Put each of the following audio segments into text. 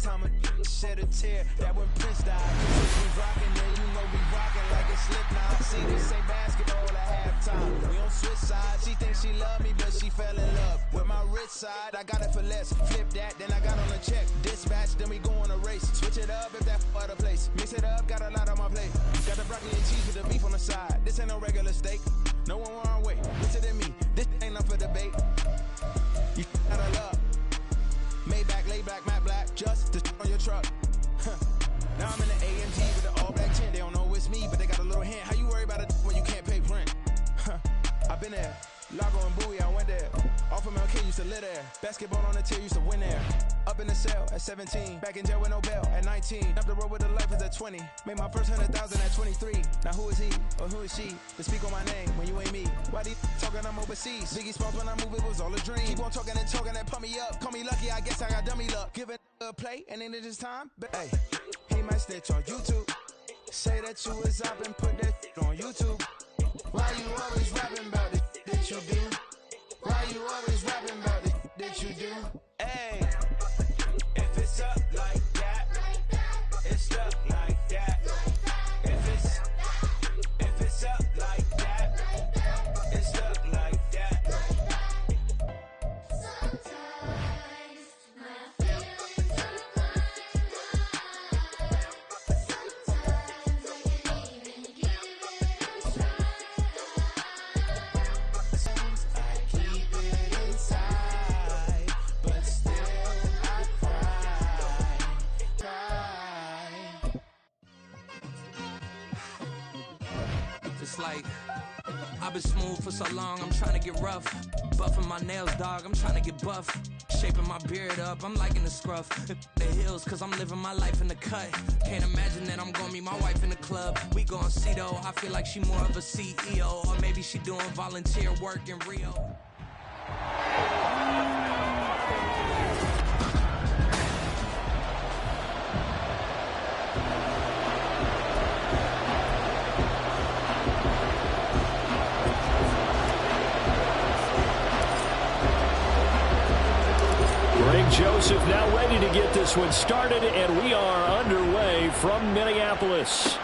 time I shed a tear. That when Prince died, we rockin', then you know we rockin' like it's Slipknot. See, this ain't basketball at halftime. We on switch sides. She thinks she love me, but she fell in love with my rich side. I got it for less. Flip that, then I got on a check. Dispatch, then we go on a race. Switch it up if that other place. Mix it up, got a lot on my plate. Got the broccoli and cheese with the beef on the side. This ain't no regular steak. No one wrong way. Richer than me. This ain't up for debate. You out of love. Maybach, lay back, matte black, just to on your truck. Now I'm in the AMG with the all black tint. They don't know it's me, but they got a little hint. How you worry about it when you can't pay rent? I've been there. Lago and Bowie, I went there. Off of MLK, used to live there. Basketball on the tier, used to win there. Up in the cell at 17. Back in jail with no bail at 19. Up the road with the life is at 20. Made my first 100,000 at 23. Now who is he or who is she to speak on my name when you ain't me? Why they talking I'm overseas? Biggie spots when I move, it was all a dream. Keep on talking and talking and pump me up. Call me lucky, I guess I got dummy luck. Give it a play and then it's time. But hey, he might snitch on YouTube. Say that you was up and put that on YouTube. Why you always rapping about it that you do? Why you always rapping about it that you do? Hey, if it's up like that, it's stuck like that. If it's up like that, it's stuck like that. Sometimes my feelings are blind. Sometimes I can't even give it a try. I keep it inside, but still I cry. Just like I've been smooth for so long, I'm trying to get rough. Buffing my nails, dog, I'm trying to get buff. Shaping my beard up, I'm liking the scruff. The hills, cause I'm living my life in the cut. Can't imagine that I'm gonna meet my wife in the club. We gon' see though, I feel like she more of a CEO. Or maybe she doing volunteer work in Rio. Greg Joseph now ready to get this one started, and we are underway from Minneapolis.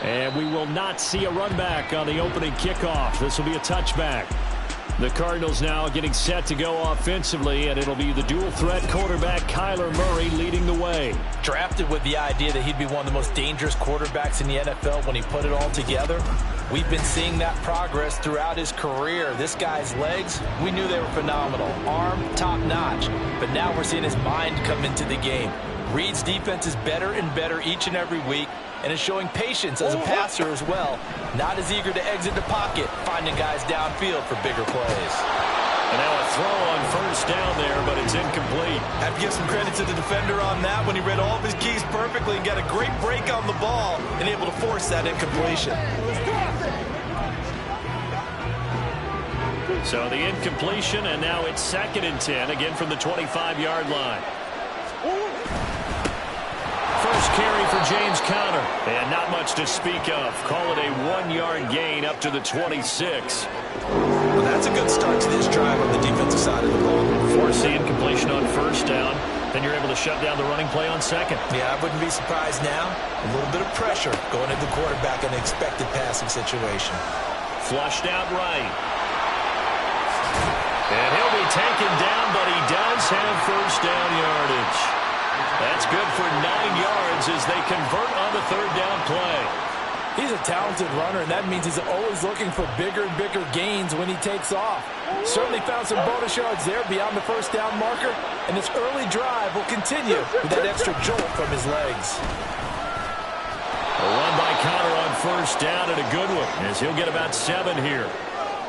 And we will not see a run back on the opening kickoff. This will be a touchback. The Cardinals now getting set to go offensively, and it'll be the dual-threat quarterback Kyler Murray leading the way. Drafted with the idea that he'd be one of the most dangerous quarterbacks in the NFL when he put it all together. We've been seeing that progress throughout his career. This guy's legs, we knew they were phenomenal. Arm, top-notch. But now we're seeing his mind come into the game. Reed's defense is better and better each and every week, and is showing patience as a passer as well. Not as eager to exit the pocket, finding guys downfield for bigger plays. And now a throw on first down there, but it's incomplete. Have to give some credit to the defender on that when he read all of his keys perfectly and got a great break on the ball and able to force that incompletion. So the incompletion, and now it's 2nd and 10, again from the 25-yard line. First carry for James Conner, and not much to speak of. Call it a 1-yard gain up to the 26. Well, that's a good start to this drive on the defensive side of the ball. Force the incompletion on first down, then you're able to shut down the running play on second. Yeah, I wouldn't be surprised now. A little bit of pressure going into the quarterback in an expected passing situation. Flushed out right. And he'll be taken down, but he does have first down yardage. That's good for 9 yards as they convert on the 3rd down play. He's a talented runner, and that means he's always looking for bigger and bigger gains when he takes off. Certainly found some bonus yards there beyond the first down marker, and this early drive will continue with that extra jolt from his legs. A run by Conner on first down, and a good one, as he'll get about 7 here.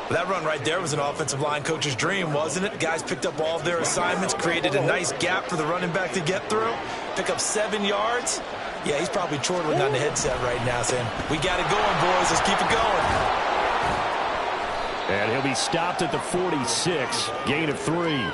That run right there was an offensive line coach's dream, wasn't it? Guys picked up all of their assignments, created a nice gap for the running back to get through, pick up 7 yards. Yeah, he's probably chortling on the headset right now saying, we got it going, boys. Let's keep it going. And he'll be stopped at the 46, gain of 3.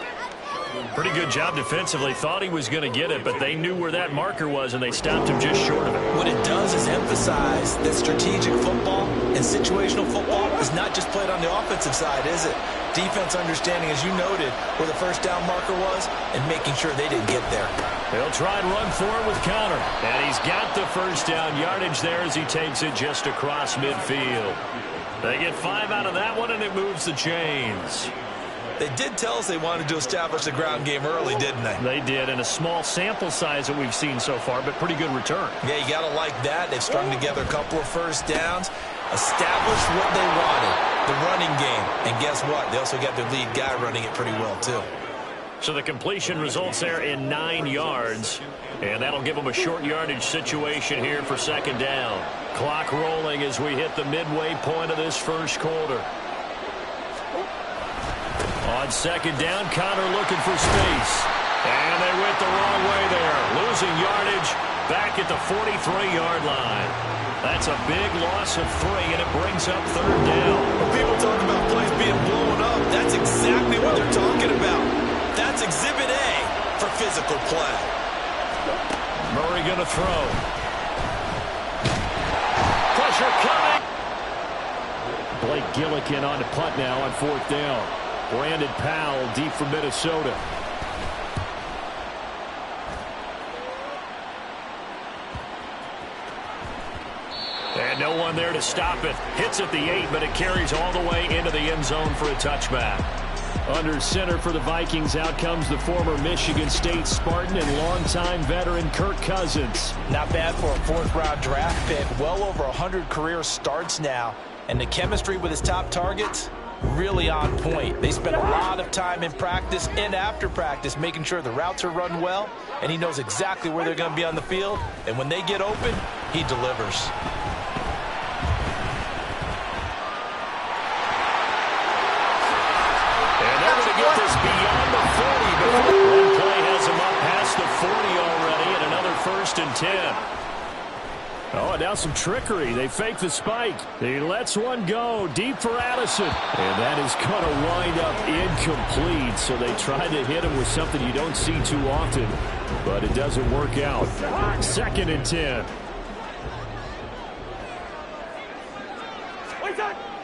Pretty good job defensively. Thought he was going to get it, but they knew where that marker was, and they stopped him just short of it. What it does is emphasize that strategic football and situational football is not just played on the offensive side, is it? Defense understanding, as you noted, where the first down marker was and making sure they didn't get there. He'll try and run forward with Connor. And he's got the first down yardage there as he takes it just across midfield. They get 5 out of that one, and it moves the chains. They did tell us they wanted to establish the ground game early, didn't they? They did, in a small sample size that we've seen so far, but pretty good return. Yeah, you got to like that. They've strung together a couple of first downs, established what they wanted, the running game. And guess what? They also got their lead guy running it pretty well, too. So the completion results there in 9 yards, and that'll give them a short yardage situation here for second down. Clock rolling as we hit the midway point of this first quarter. On second down, Connor looking for space. And they went the wrong way there. Losing yardage back at the 43-yard line. That's a big loss of 3, and it brings up third down. When people talk about plays being blown up, that's exactly what they're talking about. That's Exhibit A for physical play. Murray going to throw. Pressure coming. Blake Gillikin on the punt now on fourth down. Brandon Powell deep from Minnesota. And no one there to stop it. Hits at the 8, but it carries all the way into the end zone for a touchback. Under center for the Vikings, out comes the former Michigan State Spartan and longtime veteran Kirk Cousins. Not bad for a fourth-round draft pick. Well over 100 career starts now. And the chemistry with his top targets, really on point. They spend a lot of time in practice and after practice making sure the routes are run well, and he knows exactly where they're going to be on the field. And when they get open, he delivers. Get this beyond the 40, but one play has him up past the 40 already, and another 1st and 10. Oh, and now some trickery. They fake the spike. He lets one go deep for Addison, and that is going to wind up incomplete. So they tried to hit him with something you don't see too often, but it doesn't work out. 2nd and 10.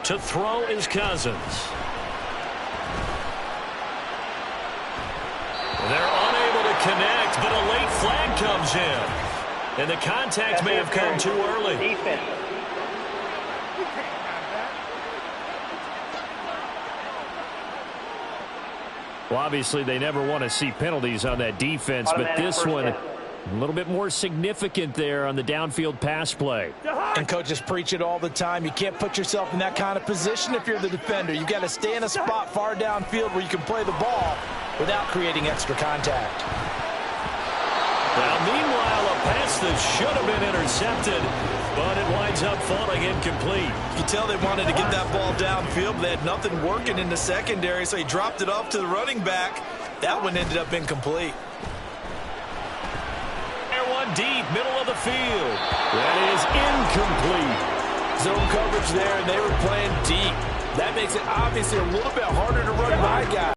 To throw is Cousins. They're unable to connect, but a late flag comes in. And the contact may have come too early. Well, obviously, they never want to see penalties on that defense, but this one, a little bit more significant there on the downfield pass play. And coaches preach it all the time. You can't put yourself in that kind of position if you're the defender. You've got to stay in a spot far downfield where you can play the ball without creating extra contact. Now, meanwhile, a pass that should have been intercepted, but it winds up falling incomplete. You can tell they wanted to get that ball downfield, but they had nothing working in the secondary, so he dropped it off to the running back. That one ended up incomplete. One deep, middle of the field. That is incomplete. Zone coverage there, and they were playing deep. That makes it obviously a little bit harder to run by guys.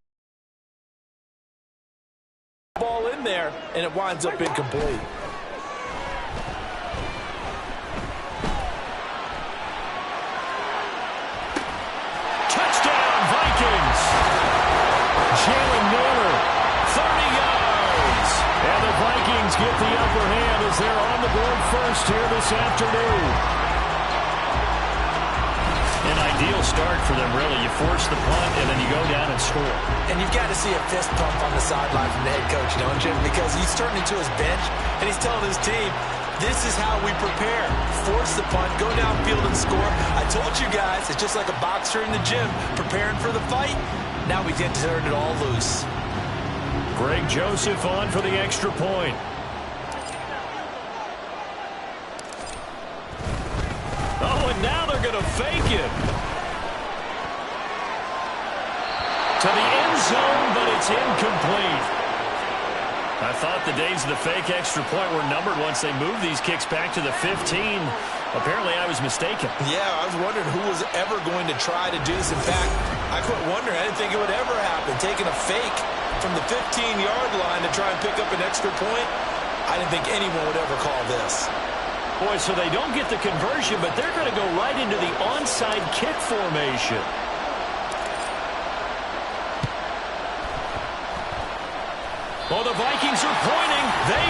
Ball in there, and it winds up incomplete. Touchdown, Vikings. Jalen Naylor, 30 yards. And the Vikings get the upper hand as they're on the board first here this afternoon. An ideal start for them, really. You force the punt, and then you go down and score. And you've got to see a fist pump on the sideline from the head coach, don't you? Because he's turning to his bench, and he's telling his team, this is how we prepare. Force the punt, go downfield and score. I told you guys, it's just like a boxer in the gym, preparing for the fight. Now we get to turn it all loose. Greg Joseph on for the extra point. Oh, and now they're going to fake it. To the end zone, but it's incomplete. I thought the days of the fake extra point were numbered once they moved these kicks back to the 15. Apparently, I was mistaken. Yeah, I was wondering who was ever going to try to do this. In fact, I quit wondering. I didn't think it would ever happen. Taking a fake from the 15-yard line to try and pick up an extra point, I didn't think anyone would ever call this. Boy, so they don't get the conversion, but they're going to go right into the onside kick formation. Well, the Vikings are pointing. They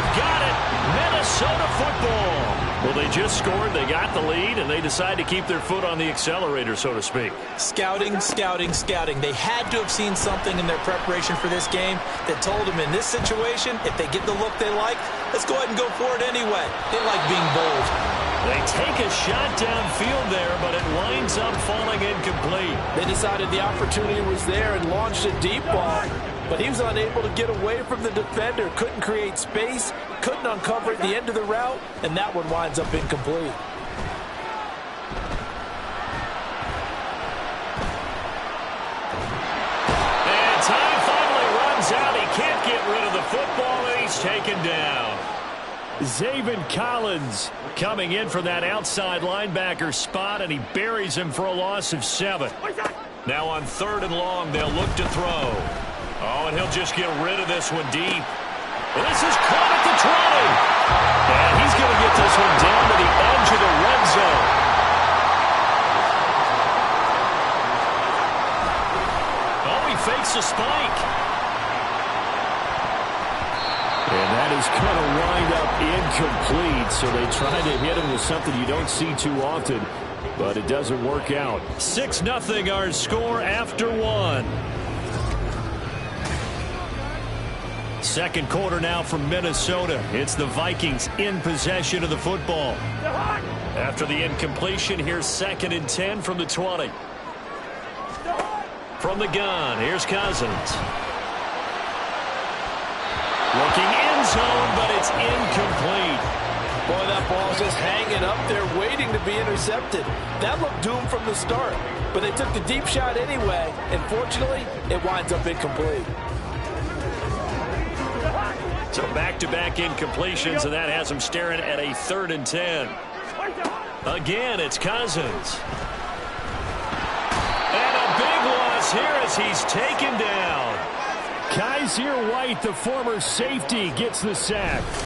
Well, they just scored, they got the lead, and they decide to keep their foot on the accelerator, so to speak. Scouting, scouting, scouting. They had to have seen something in their preparation for this game that told them in this situation, if they get the look they like, let's go ahead and go for it anyway. They like being bold. They take a shot downfield there, but it winds up falling incomplete. They decided the opportunity was there and launched a deep ball, but he was unable to get away from the defender, couldn't create space, couldn't uncover at the end of the route, and that one winds up incomplete. And time finally runs out. He can't get rid of the football, and he's taken down. Zaven Collins coming in from that outside linebacker spot, and he buries him for a loss of 7. Now on 3rd and long, they'll look to throw. Oh, and he'll just get rid of this one deep. And this is caught at the 20. And he's going to get this one down to the edge of the red zone. Oh, he fakes a spike. And that is going to wind up incomplete. So they try to hit him with something you don't see too often, but it doesn't work out. 6-0 our score after 1. Second quarter now from Minnesota. It's the Vikings in possession of the football. After the incompletion, here's 2nd and 10 from the 20. From the gun, here's Cousins. Looking end zone, but it's incomplete. Boy, that ball's just hanging up there, waiting to be intercepted. That looked doomed from the start, but they took the deep shot anyway, and fortunately, it winds up incomplete. So back-to-back incompletions, and that has him staring at a 3rd and 10. Again, it's Cousins. And a big loss here as he's taken down. Kaiser White, the former safety, gets the sack.